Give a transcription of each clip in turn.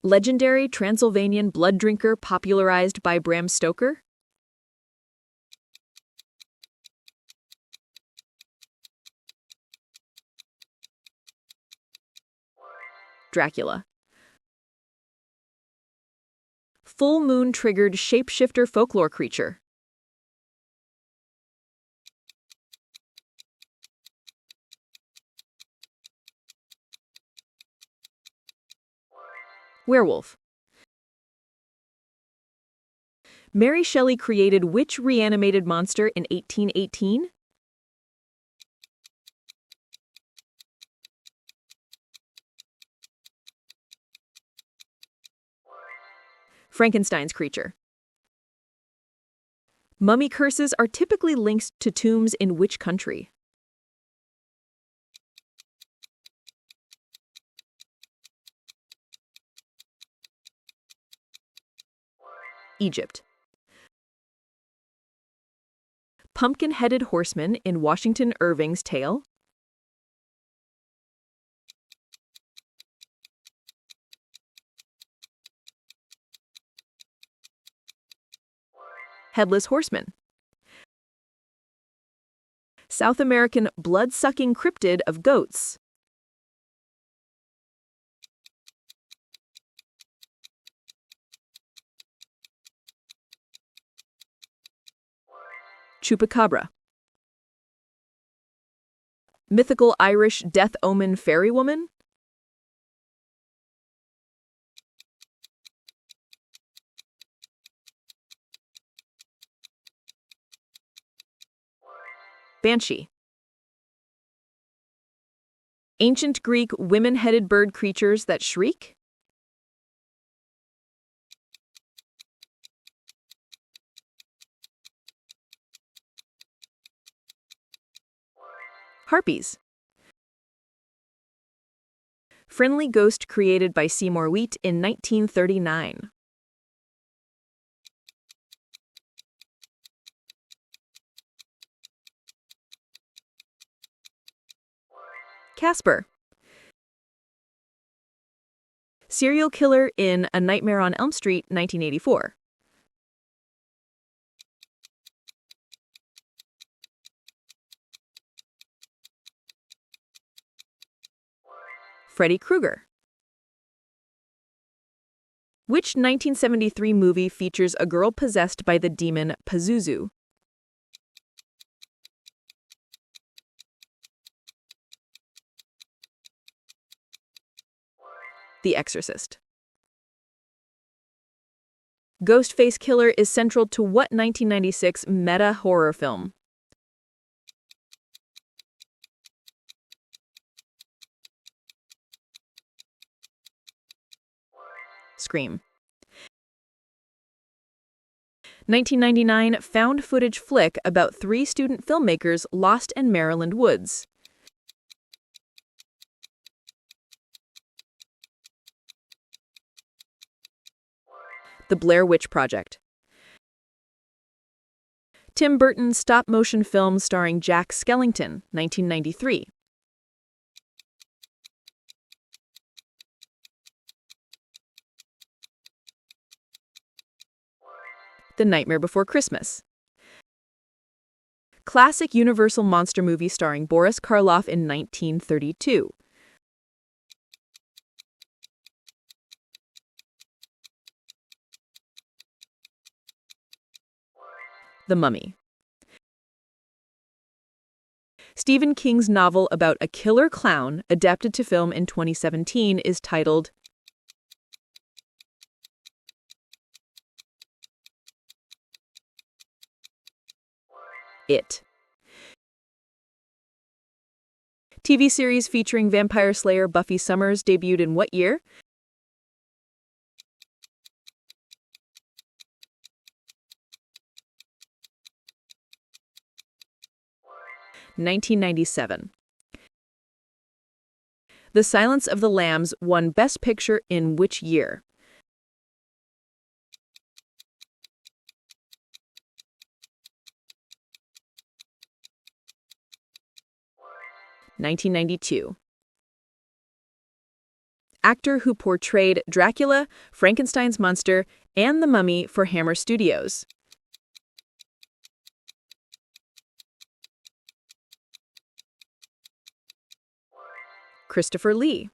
Legendary Transylvanian blood drinker popularized by Bram Stoker? Dracula. Full moon triggered shapeshifter folklore creature. Werewolf. Mary Shelley created which reanimated monster in 1818? Frankenstein's creature. Mummy curses are typically linked to tombs in which country? Egypt. Pumpkin-headed horseman in Washington Irving's tale? Headless horseman. South American blood-sucking cryptid of goats. Chupacabra. Mythical Irish death omen fairy woman? Banshee. Ancient Greek women-headed bird creatures that shriek? Harpies. Friendly ghost created by Seymour Wheat in 1939. Casper. Serial killer in A Nightmare on Elm Street, 1984. Freddy Krueger. Which 1973 movie features a girl possessed by the demon Pazuzu? The Exorcist. Ghostface Killer is central to what 1996 meta horror film? Scream. 1999 found footage flick about 3 student filmmakers lost in Maryland woods. The Blair Witch Project. Tim Burton's stop-motion film starring Jack Skellington, 1993. The Nightmare Before Christmas. Classic Universal monster movie starring Boris Karloff in 1932. The Mummy. Stephen King's novel about a killer clown, adapted to film in 2017, is titled It. TV series featuring vampire slayer Buffy Summers debuted in what year? (1997). The Silence of the Lambs won Best Picture in which year? (1992). actor who portrayed Dracula, Frankenstein's monster, and the Mummy for Hammer Studios. Christopher Lee.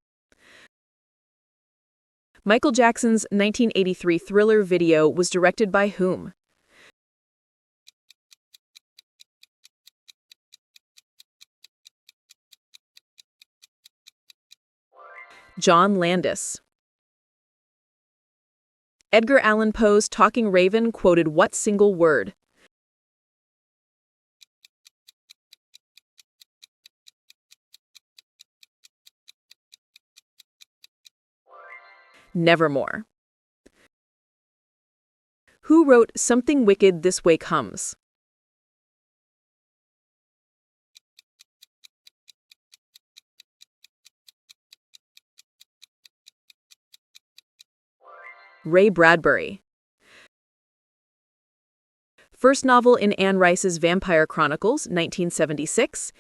Michael Jackson's 1983 Thriller video was directed by whom? John Landis. Edgar Allan Poe's Talking Raven quoted what single word? Nevermore. Who wrote Something Wicked This Way Comes? Ray Bradbury. First novel in Anne Rice's Vampire Chronicles, 1976.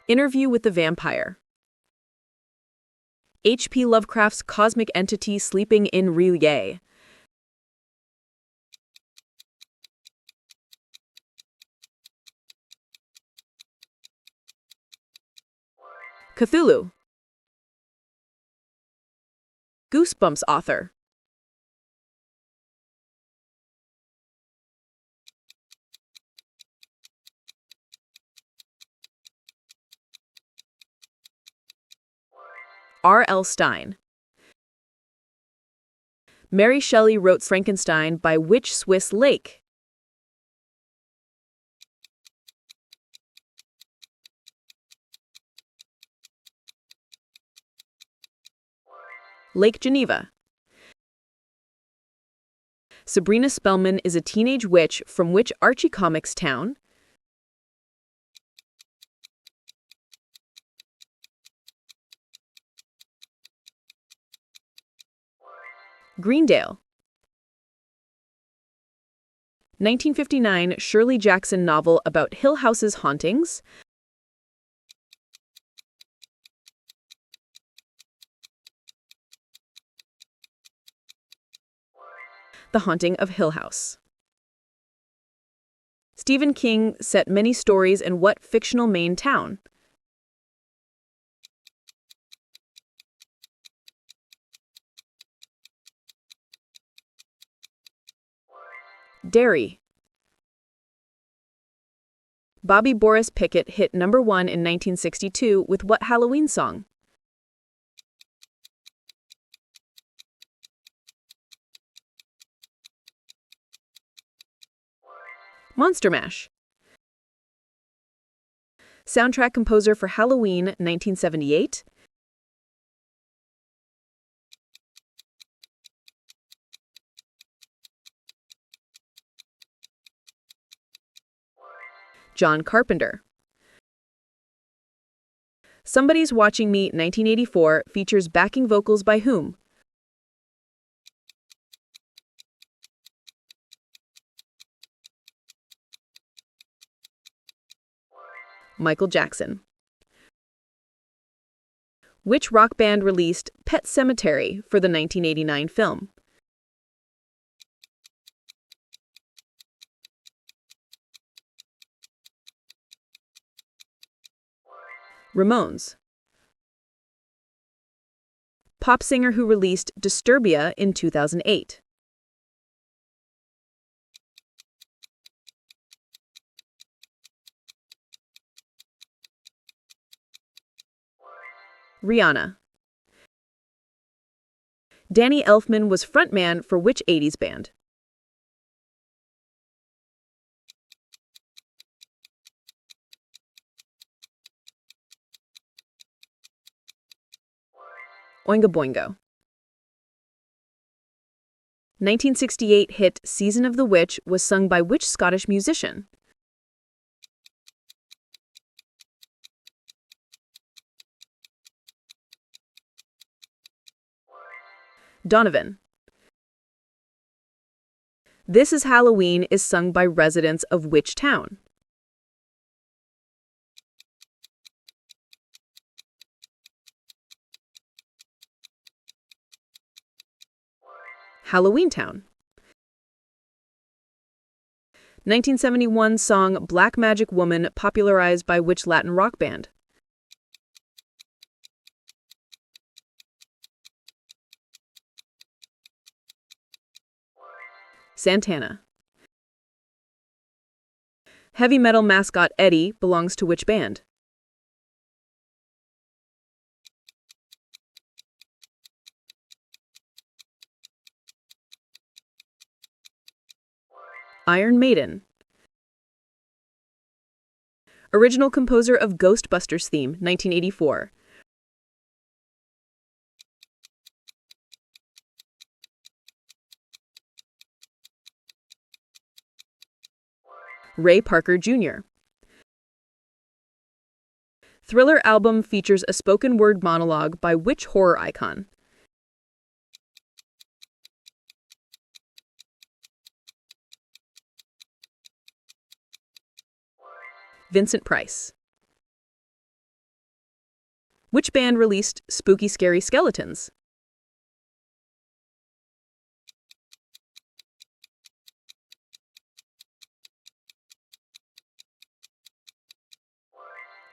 Interview with the Vampire. H.P. Lovecraft's cosmic entity sleeping in Relay. Cthulhu. Goosebumps author. R.L. Stine. Mary Shelley wrote Frankenstein by which Swiss lake? Lake Geneva. Sabrina Spellman is a teenage witch from which Archie Comics town? Greendale. 1959 Shirley Jackson novel about Hill House's hauntings? The Haunting of Hill House. Stephen King set many stories in what fictional Maine town? Derry. Bobby Boris Pickett hit #1 in 1962 with what Halloween song? Monster Mash. Soundtrack composer for Halloween, 1978. John Carpenter. Somebody's Watching Me, 1984, features backing vocals by whom? Michael Jackson. Which rock band released Pet Sematary for the 1989 film? Ramones. Pop singer who released Disturbia in 2008. Rihanna. Danny Elfman was frontman for which 80s band? Oingo Boingo. 1968 hit Season of the Witch was sung by which Scottish musician? Donovan. This Is Halloween is sung by residents of which town? Halloween Town. 1971 song Black Magic Woman popularized by which Latin rock band? Santana. Heavy metal mascot Eddie belongs to which band? Iron Maiden. Original composer of Ghostbusters theme, 1984. Ray Parker Jr. Thriller album features a spoken word monologue by which horror icon? Vincent Price. Which band released Spooky Scary Skeletons?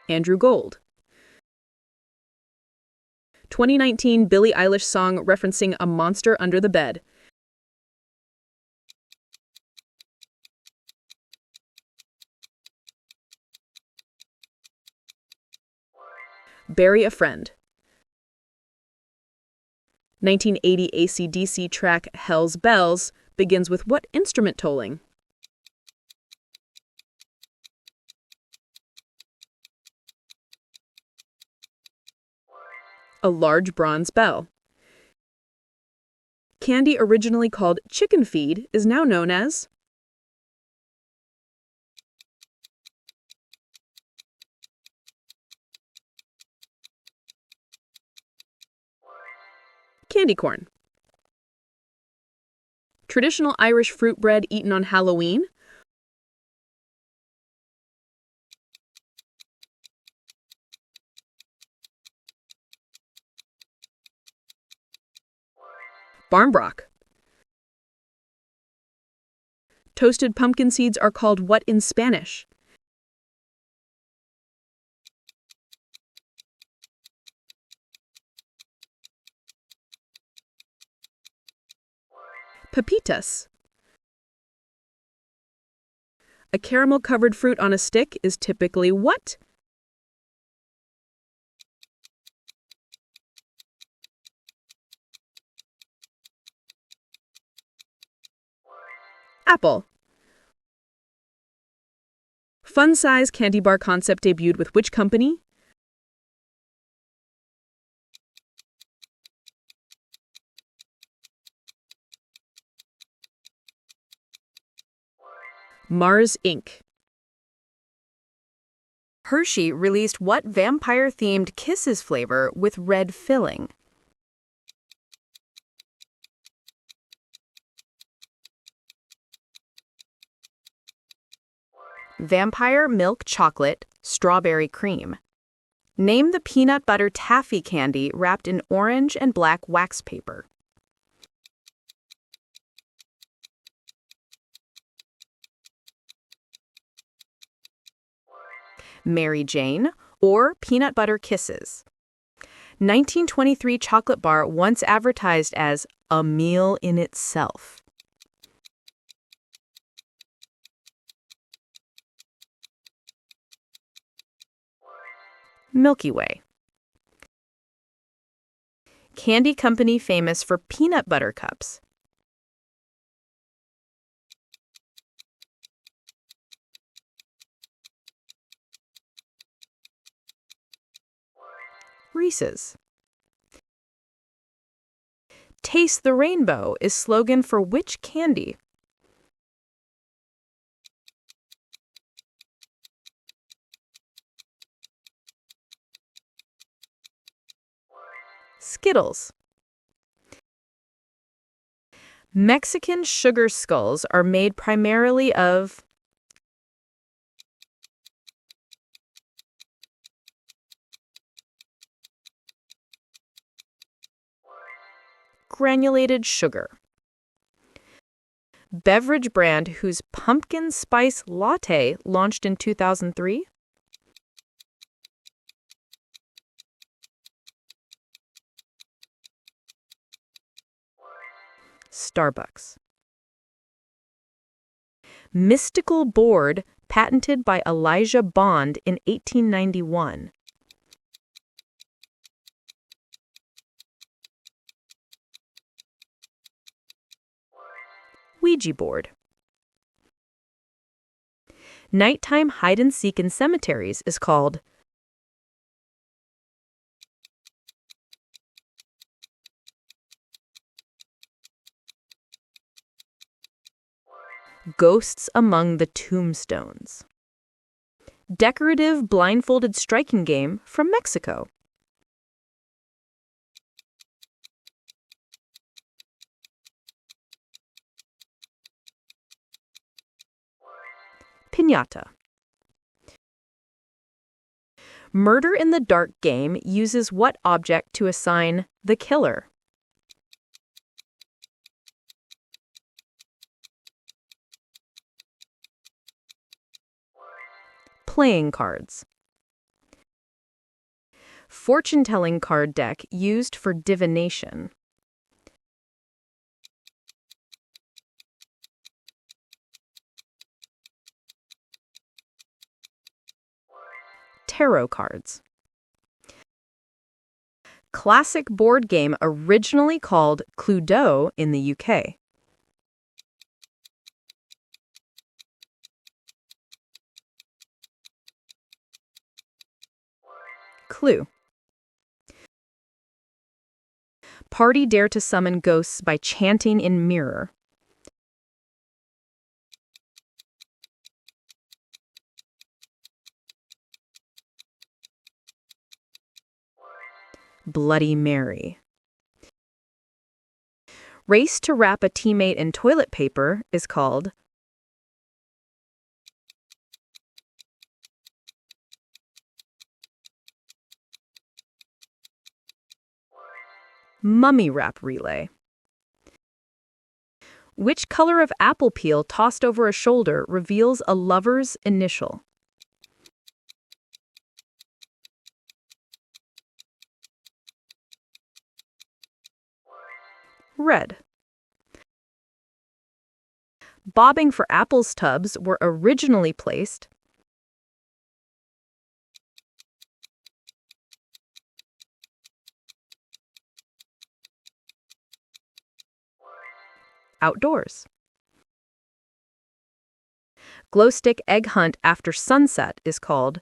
Andrew Gold. 2019 Billie Eilish song referencing a monster under the bed. Bury a Friend. 1980 AC/DC track Hell's Bells begins with what instrument tolling? A large bronze bell. Candy originally called chicken feed is now known as candy corn. Traditional Irish fruit bread eaten on Halloween? Barnbrock. Toasted pumpkin seeds are called what in Spanish? Pepitas. A caramel-covered fruit on a stick is typically what? Apple. Fun size candy bar concept debuted with which company? Mars Inc. Hershey released what vampire-themed Kisses flavor with red filling? Vampire milk chocolate, strawberry cream. Name the peanut butter taffy candy wrapped in orange and black wax paper. Mary Jane or peanut butter kisses. 1923 chocolate bar once advertised as a meal in itself. Milky Way. Candy company famous for peanut butter cups. Reese's. Taste the Rainbow is slogan for which candy? Skittles. Mexican sugar skulls are made primarily of granulated sugar. Beverage brand whose pumpkin spice latte launched in 2003? Starbucks. Mystical board patented by Elijah Bond in 1891. Ouija board. Nighttime hide-and-seek in cemeteries is called ghosts among the tombstones. Decorative blindfolded striking game from Mexico. Piñata. Murder in the Dark game uses what object to assign the killer? Playing cards. Fortune-telling card deck used for divination. Tarot cards. Classic board game originally called Cluedo in the UK. Clue. Party dare to summon ghosts by chanting in mirror. Bloody Mary. Race to wrap a teammate in toilet paper is called mummy wrap relay. Which color of apple peel tossed over a shoulder reveals a lover's initial? Red. Bobbing for apples tubs were originally placed outdoors. Glow stick egg hunt after sunset is called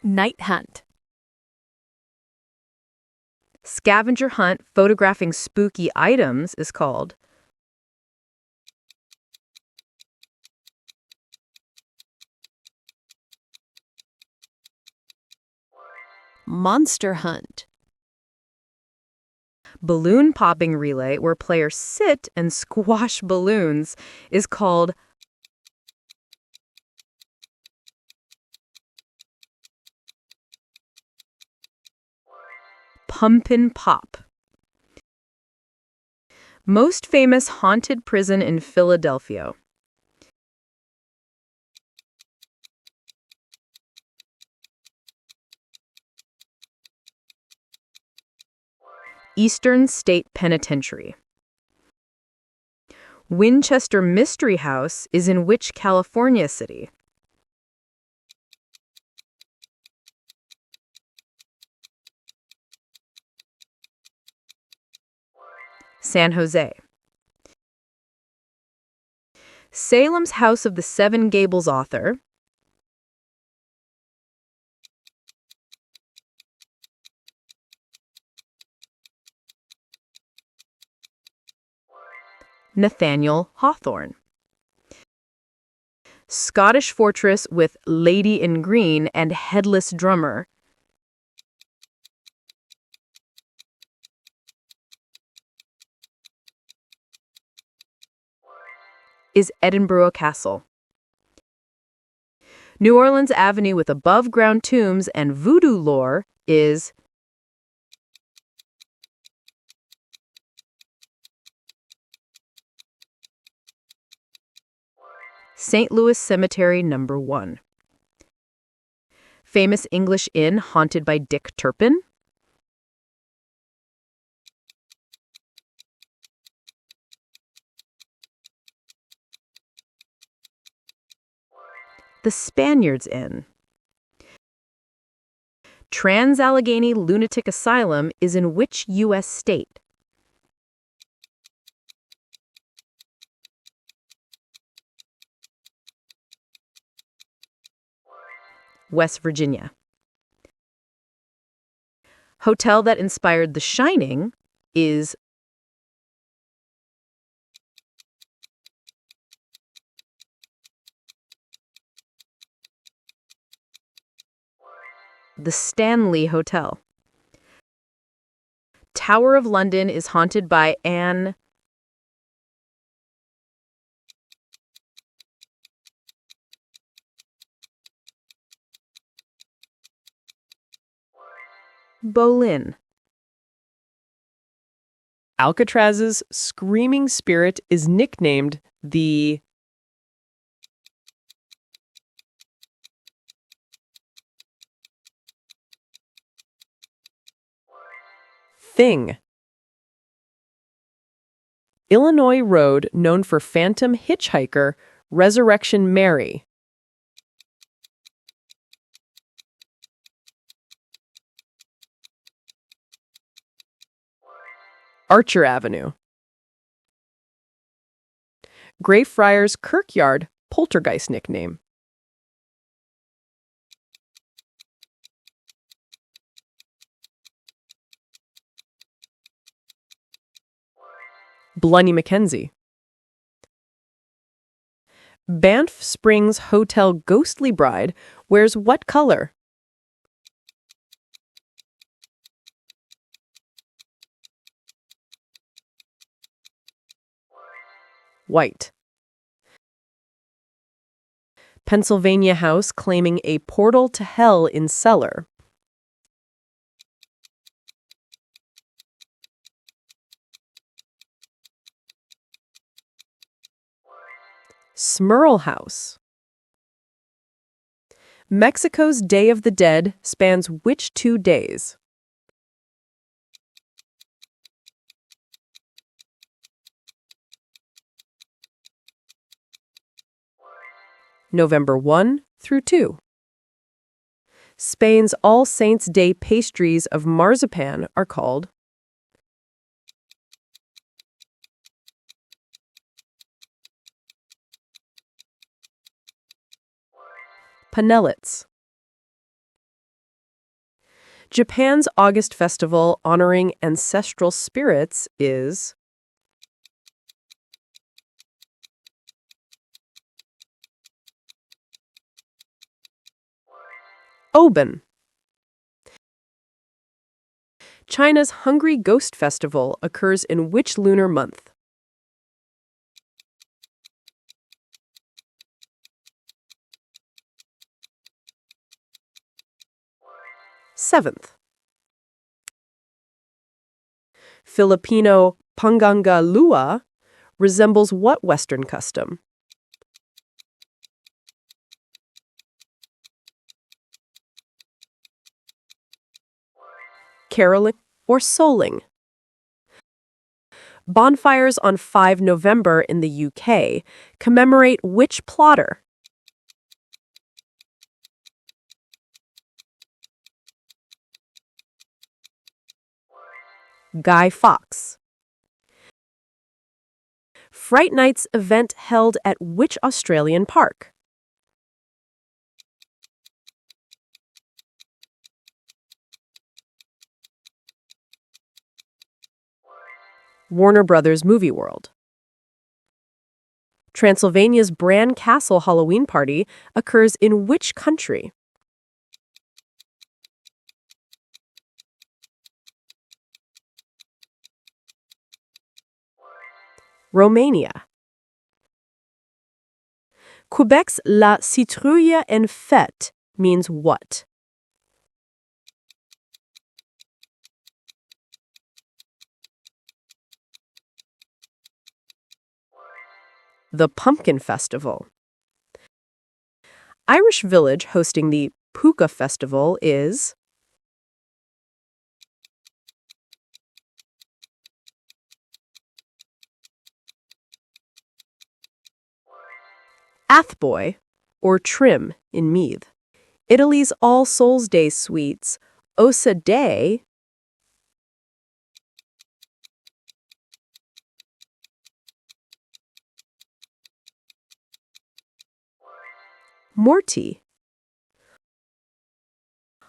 night hunt. Scavenger hunt photographing spooky items is called monster hunt. Balloon popping relay, where players sit and squash balloons, is called pumpin' pop. Most famous haunted prison in Philadelphia. Eastern State Penitentiary. Winchester Mystery House is in which California city? San Jose. Salem's House of the Seven Gables author Nathaniel Hawthorne. Scottish fortress with lady in green and headless drummer. Is Edinburgh Castle. New Orleans Avenue with above-ground tombs and voodoo lore is St. Louis Cemetery Number 1. Famous English inn haunted by Dick Turpin. The Spaniards Inn. Trans-Allegheny Lunatic Asylum is in which U.S. state? West Virginia. Hotel that inspired The Shining is the Stanley Hotel. Tower of London is haunted by Anne Boleyn. Alcatraz's screaming spirit is nicknamed the Thing. Illinois road known for phantom hitchhiker Resurrection Mary. Archer Avenue. Greyfriars Kirkyard poltergeist nickname. Blunney Mackenzie. Banff Springs Hotel Ghostly Bride wears what color? White. Pennsylvania house claiming a portal to hell in cellar. Smurl House. Mexico's Day of the Dead spans which 2 days? November 1 through 2. Spain's All Saints' Day pastries of marzipan are called panellets. Japan's August festival honoring ancestral spirits is Oben. China's Hungry Ghost Festival occurs in which lunar month? Seventh. Filipino Panganga Lua resembles what Western custom? Caroling or souling. Bonfires on 5 November in the UK commemorate which plotter? Guy Fawkes. Fright-Night's event held at which Australian park? Warner Brothers Movie World. Transylvania's Bran Castle Halloween party occurs in which country? Romania. Quebec's La Citrouille en Fête means what? The Pumpkin Festival. Irish village hosting the Puka Festival is Athboy, or Trim in Meath. Italy's All Souls' Day sweets, Ossa Day, Morty.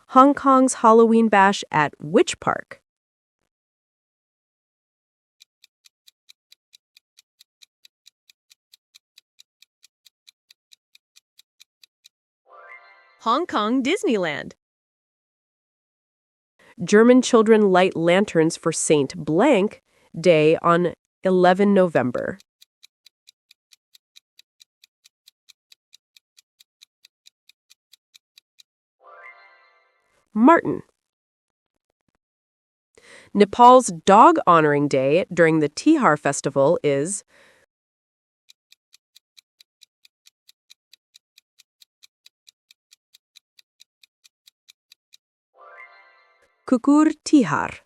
Hong Kong's Halloween bash at which park? Hong Kong Disneyland. German children light lanterns for Saint Blank Day on 11 November. Martin. Nepal's dog honoring day during the Tihar festival is Kukur Tihar.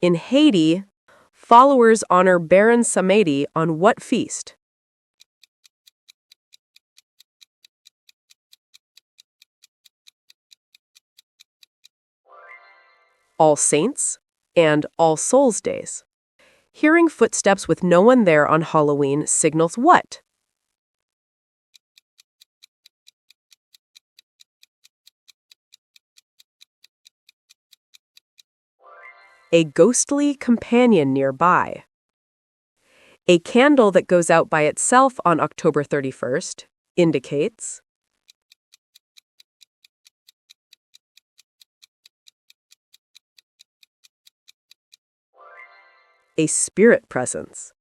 In Haiti, followers honor Baron Samedi on what feast? All Saints and All Souls Days. Hearing footsteps with no one there on Halloween signals what? A ghostly companion nearby. A candle that goes out by itself on October 31st indicates a spirit presence.